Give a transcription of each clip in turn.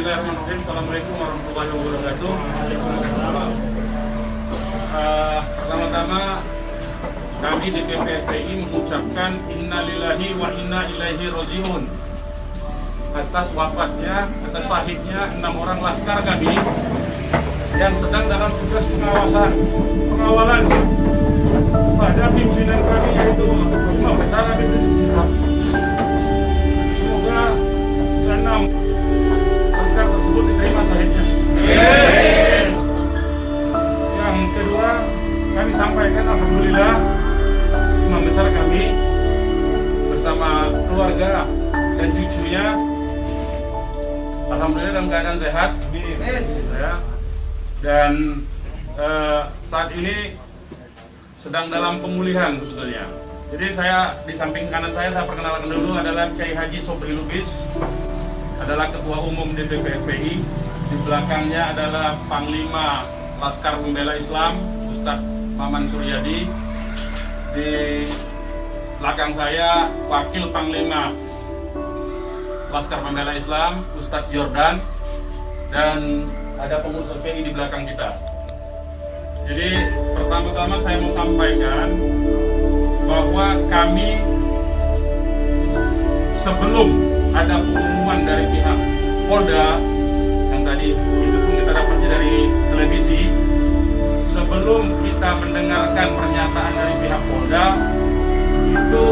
Bismillahirrahmanirrahim. Assalamualaikum warahmatullahi wabarakatuh. Pertama-tama kami di PPFPI mengucapkan innalillahi wa inna ilaihi rajiun atas wafatnya, atas syahidnya 6 orang laskar kami yang sedang dalam tugas pengawalan pada pimpinan kami, yaitu Imam Besar Habib Rizik Syihab. Semoga ke-6 laskar tersebut diterima syahidnya. Yang kedua, kami sampaikan alhamdulillah Imam Besar kami bersama keluarga dan cucunya alhamdulillah dalam keadaan sehat. Dan saat ini sedang dalam pemulihan sebetulnya. Jadi saya di samping kanan saya perkenalkan dulu adalah Kiai Haji Sobri Lubis, adalah Ketua Umum DPP FPI. Di belakangnya adalah Panglima Laskar Pembela Islam Ustadz Maman Suryadi. Di belakang saya Wakil Panglima Laskar Pembela Islam Ustadz Jordan, dan ada pengurus FPI di belakang kita. Jadi pertama-tama saya mau sampaikan bahwa kami sebelum ada pengumuman dari pihak Polda yang tadi itu pun kita dapatnya dari televisi, sebelum kita mendengarkan pernyataan dari pihak Polda itu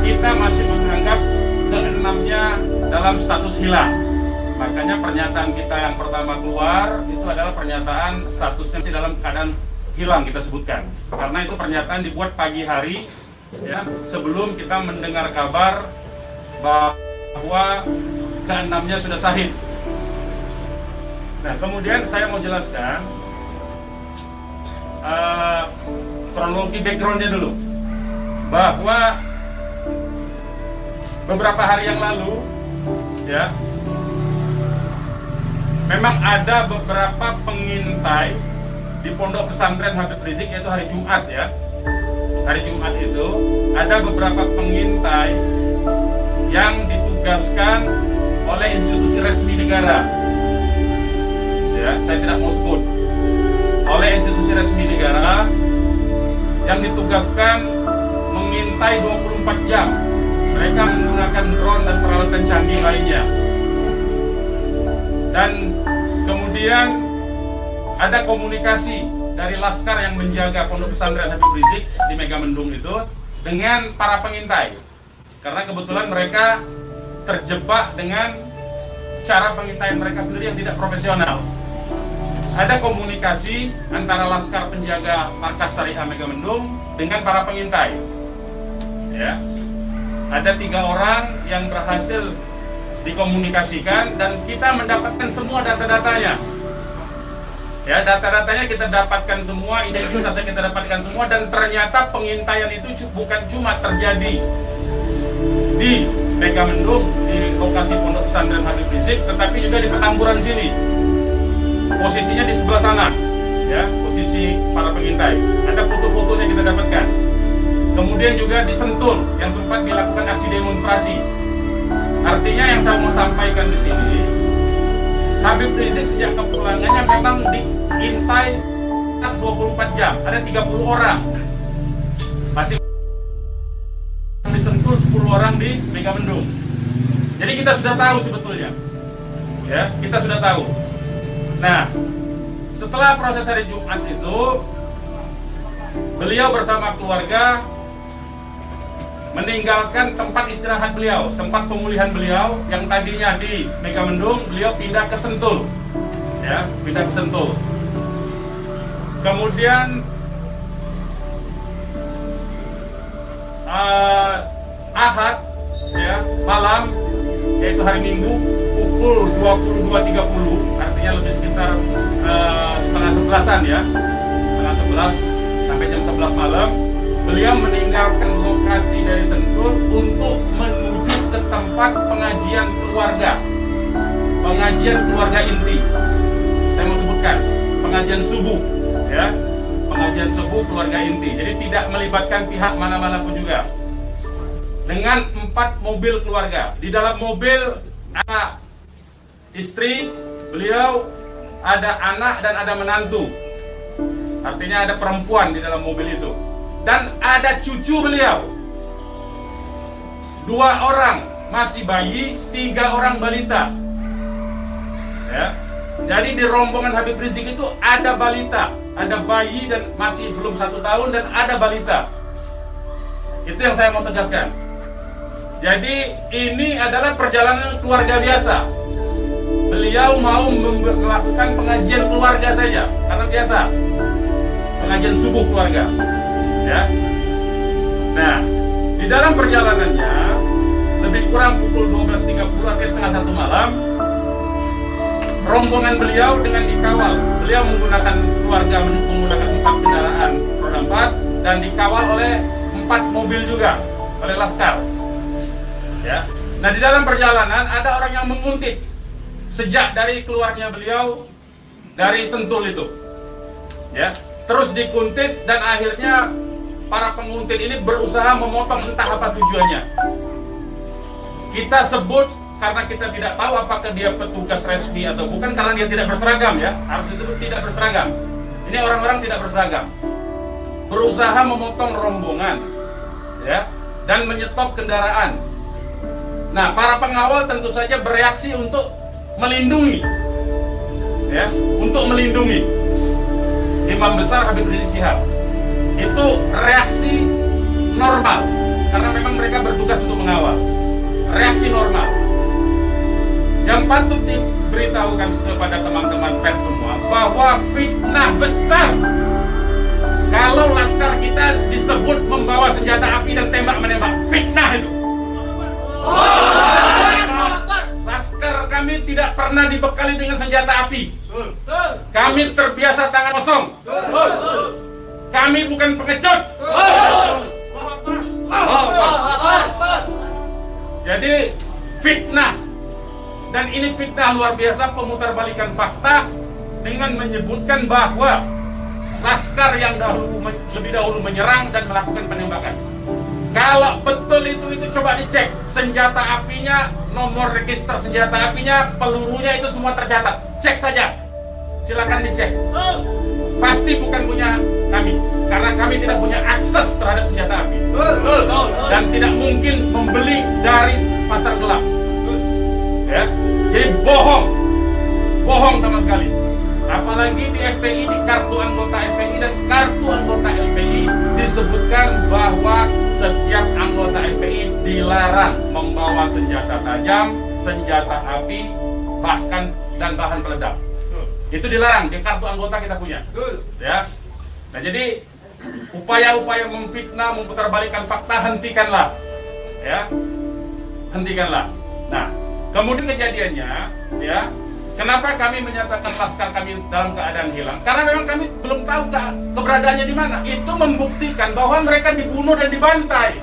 kita masih menganggap ke-6-nya dalam status hilang. Makanya pernyataan kita yang pertama keluar itu adalah pernyataan statusnya masih dalam keadaan hilang, kita sebutkan. Karena itu pernyataan dibuat pagi hari ya, sebelum kita mendengar kabar bahwa ke-6-nya sudah syahid. Nah, kemudian saya mau jelaskan kronologi backgroundnya dulu, bahwa beberapa hari yang lalu ya, memang ada beberapa pengintai di Pondok Pesantren Habib Rizik, yaitu hari Jumat ya. Hari Jumat itu ada beberapa pengintai yang ditugaskan oleh institusi resmi negara. Ya, saya tidak mau sebut. Oleh institusi resmi negara yang ditugaskan mengintai 24 jam. Mereka menggunakan drone dan peralatan canggih lainnya. Dan kemudian ada komunikasi dari laskar yang menjaga Pondok Pesantren Habib Rizik di Megamendung itu dengan para pengintai. Karena kebetulan mereka terjebak dengan cara pengintaian mereka sendiri yang tidak profesional. Ada komunikasi antara laskar penjaga markas Syariah Megamendung dengan para pengintai. Ya. Ada 3 orang yang berhasil dikomunikasikan dan kita mendapatkan semua data-datanya. Ya, data-datanya kita dapatkan semua, identitasnya kita dapatkan semua, dan ternyata pengintaian itu bukan cuma terjadi di Megamendung, di lokasi Pondok Pesantren Habib Rizik, tetapi juga di Petamburan sini. Posisinya di sebelah sana. Ya, posisi para pengintai. Ada foto-fotonya kita dapatkan. Kemudian juga di Sentul yang sempat dilakukan aksi demonstrasi. Artinya yang saya mau sampaikan di sini, Habib Rizik sejak kepulangannya memang diintai 24 jam. Ada 30 orang. Masih di Sentul, 10 orang di Megamendung. Jadi kita sudah tahu sebetulnya. Ya, kita sudah tahu. Nah, setelah proses hari Jumat itu, beliau bersama keluarga meninggalkan tempat istirahat beliau, tempat pemulihan beliau yang tadinya di Megamendung, beliau pindah ke Sentul. Ya, pindah ke Sentul. Kemudian Ahad ya, malam, yaitu hari Minggu pukul 22.30, artinya lebih sekitar setengah 11-an ya. Setengah 11 sampai jam 11 malam. Beliau meninggalkan lokasi dari Sentul untuk menuju ke tempat pengajian keluarga inti. Saya mau sebutkan pengajian subuh, ya, pengajian subuh keluarga inti. Jadi tidak melibatkan pihak mana-mana pun juga. Dengan 4 mobil keluarga. Di dalam mobil ada istri beliau, ada anak dan ada menantu. Artinya ada perempuan di dalam mobil itu. Dan ada cucu beliau. 2 orang masih bayi, 3 orang balita. Ya. Jadi di rombongan Habib Rizik itu ada balita, ada bayi dan masih belum 1 tahun dan ada balita. Itu yang saya mau tegaskan. Jadi ini adalah perjalanan keluarga biasa. Beliau mau melakukan pengajian keluarga saja, karena biasa pengajian subuh keluarga. Ya. Nah, di dalam perjalanannya lebih kurang pukul 12.30 atau setengah 1 malam, rombongan beliau dengan dikawal. Beliau menggunakan keluarga menggunakan 4 kendaraan roda 4 dan dikawal oleh 4 mobil juga oleh laskar. Ya. Nah, di dalam perjalanan ada orang yang menguntit sejak dari keluarnya beliau dari Sentul itu. Ya. Terus dikuntit dan akhirnya para penguntit ini berusaha memotong, entah apa tujuannya. Kita sebut karena kita tidak tahu apakah dia petugas resmi atau bukan, karena dia tidak berseragam, ya. Harus disebut tidak berseragam. Ini orang-orang tidak berseragam. Berusaha memotong rombongan, ya, dan menyetop kendaraan. Nah, para pengawal tentu saja bereaksi untuk melindungi, ya, untuk melindungi Imam Besar Habib Rizik Syihab. Itu reaksi normal, karena memang mereka bertugas untuk mengawal. Reaksi normal. Yang patut diberitahukan kepada teman-teman pers semua bahwa fitnah besar kalau laskar kita disebut membawa senjata api dan tembak-menembak. Fitnah itu. Laskar kami tidak pernah dibekali dengan senjata api. Kami terbiasa tangan kosong. Kami bukan pengecut. Jadi fitnah, dan ini fitnah luar biasa, pemutarbalikan fakta dengan menyebutkan bahwa laskar yang lebih dahulu menyerang dan melakukan penembakan. Kalau betul itu coba dicek senjata apinya, nomor register senjata apinya, pelurunya itu semua tercatat. Cek saja, silakan dicek. Pasti bukan punya kami, karena kami tidak punya akses terhadap senjata api dan tidak mungkin membeli dari pasar gelap. Ya, jadi bohong sama sekali. Apalagi di FPI, di kartu anggota FPI dan kartu anggota LPI disebutkan bahwa setiap anggota FPI dilarang membawa senjata tajam, senjata api, bahkan dan bahan peledak. Itu dilarang di kartu anggota kita punya. Ya. Nah, jadi upaya-upaya memfitnah, memutarbalikkan fakta hentikanlah. Ya. Hentikanlah. Nah, kemudian kejadiannya, ya, kenapa kami menyatakan laskar kami dalam keadaan hilang? Karena memang kami belum tahu keberadaannya di mana. Itu membuktikan bahwa mereka dibunuh dan dibantai.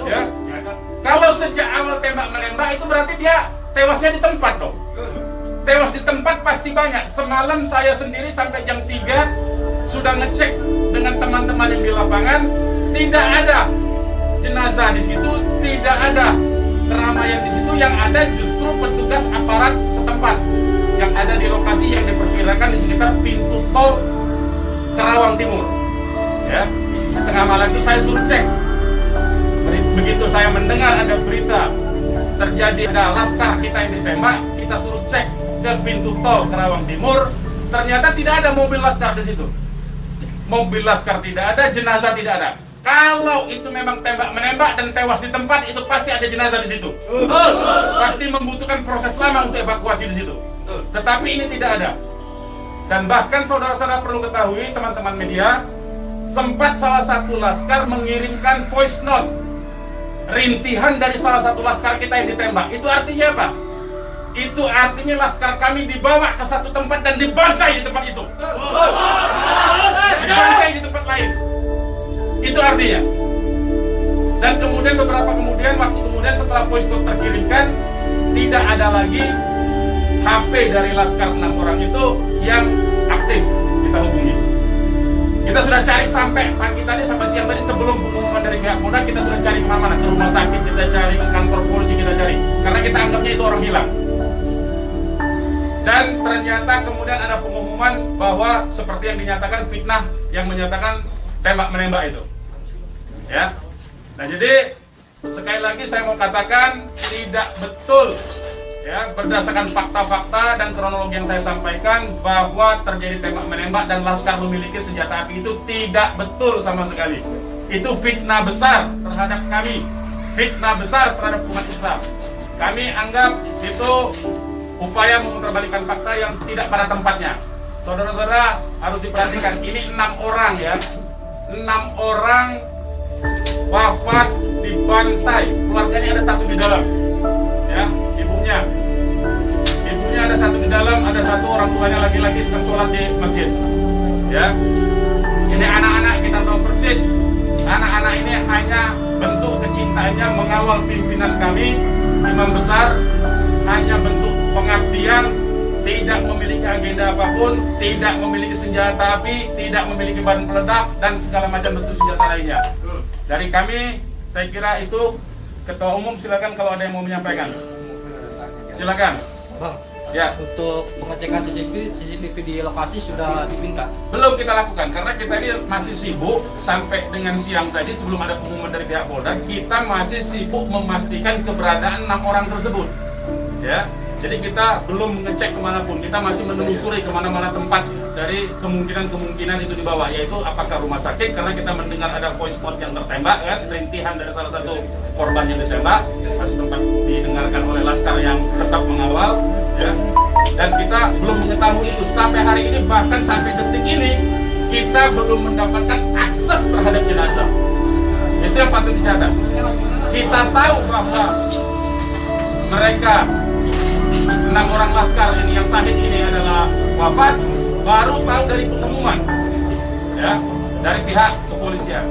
Ya. Kalau sejak awal tembak menembak itu berarti dia tewasnya di tempat dong. Tewas di tempat pasti banyak. Semalam saya sendiri sampai jam 3 sudah ngecek dengan teman-teman yang di lapangan, tidak ada jenazah di situ, tidak ada keramaian di situ. Yang ada justru petugas aparat setempat yang ada di lokasi yang diperkirakan di sekitar pintu tol Karawang Timur. Ya, tengah malam itu saya suruh cek. Begitu saya mendengar ada berita terjadi ada laskar kita yang ditembak, kita suruh cek ke pintu tol Karawang Timur. Ternyata tidak ada mobil laskar di situ. Mobil laskar tidak ada, jenazah tidak ada. Kalau itu memang tembak menembak dan tewas di tempat, itu pasti ada jenazah di situ. Pasti membutuhkan proses lama untuk evakuasi di situ. Tetapi ini tidak ada. Dan bahkan saudara-saudara perlu ketahui, teman-teman media, sempat salah satu laskar mengirimkan voice note rintihan dari salah satu laskar kita yang ditembak. Itu artinya apa? Itu artinya laskar kami dibawa ke satu tempat dan dibantai di tempat itu. Dibantai di tempat lain. Itu artinya. Dan kemudian waktu kemudian setelah voice note terkirimkan, tidak ada lagi HP dari laskar 6 orang itu yang aktif kita hubungi. Kita sudah cari sampai pagi tadi, sampai siang tadi sebelum pengumuman dari pihak Polda, kita sudah cari kemana-mana, ke rumah sakit kita cari, ke kantor polisi kita cari, karena kita anggapnya itu orang hilang. Dan ternyata kemudian ada pengumuman bahwa seperti yang dinyatakan fitnah yang menyatakan tembak menembak itu. Ya. Nah, jadi sekali lagi saya mau katakan tidak betul ya, berdasarkan fakta-fakta dan kronologi yang saya sampaikan bahwa terjadi tembak menembak dan Laskar memiliki senjata api itu tidak betul sama sekali. Itu fitnah besar terhadap kami, fitnah besar terhadap umat Islam. Kami anggap itu upaya memutarbalikkan fakta yang tidak pada tempatnya. Saudara-saudara harus diperhatikan, ini 6 orang ya, 6 orang wafat dibantai, keluarganya ada 1 di dalam, ya, ibunya ada 1 di dalam, ada 1 orang tuanya laki-laki sedang sholat di masjid, ya. Ini anak-anak kita tahu persis, anak-anak ini hanya bentuk kecintaannya mengawal pimpinan kami, imam besar, hanya bentuk pengabdian, tidak memiliki agenda apapun, tidak memiliki senjata api, tidak memiliki bahan peledak, dan segala macam bentuk senjata lainnya. Dari kami, saya kira itu. Ketua Umum silakan kalau ada yang mau menyampaikan. Silakan. Bang, ya. Untuk pengecekan CCTV di lokasi sudah diminta? Belum kita lakukan, karena kita ini masih sibuk sampai dengan siang tadi sebelum ada pengumuman dari pihak Polda, kita masih sibuk memastikan keberadaan 6 orang tersebut. Ya. Jadi kita belum mengecek kemanapun, kita masih menelusuri kemana-mana tempat dari kemungkinan itu dibawa, yaitu apakah rumah sakit, karena kita mendengar ada voice note yang tertembak kan, rintihan dari salah satu korban yang ditembak, masih sempat didengarkan oleh Laskar yang tetap mengawal, ya. Dan kita belum mengetahui itu sampai hari ini, bahkan sampai detik ini kita belum mendapatkan akses terhadap jenazah. Itu yang patut dicatat. Kita tahu bahwa mereka 6 orang Laskar ini yang syahid ini adalah wafat, baru tahu dari pengumuman, ya, dari pihak kepolisian.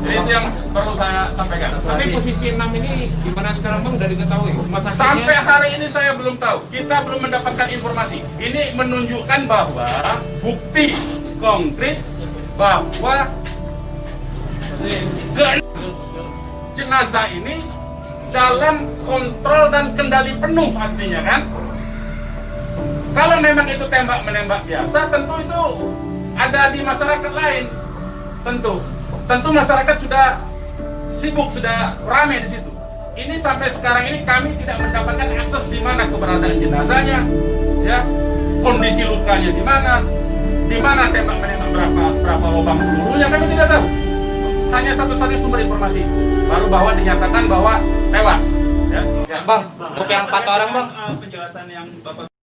Jadi itu yang perlu saya sampaikan. Tapi posisi 6 ini di mana sekarang Bang, udah diketahui? Sampai hari ini saya belum tahu. Kita belum mendapatkan informasi. Ini menunjukkan bahwa bukti konkret bahwa jenazah ini dalam kontrol dan kendali penuh, artinya kan. Kalau memang itu tembak menembak biasa, tentu itu ada di masyarakat lain. Tentu masyarakat sudah sibuk, sudah ramai di situ. Ini sampai sekarang ini kami tidak mendapatkan akses di mana keberadaan jenazahnya, ya, kondisi lukanya di mana tembak menembak, berapa lubang pelurunya, kami tidak tahu. Hanya satu-satunya sumber informasi, baru bahwa dinyatakan bahwa tewas. Ya. Bang, untuk yang 4 orang Bang, penjelasan yang Bapak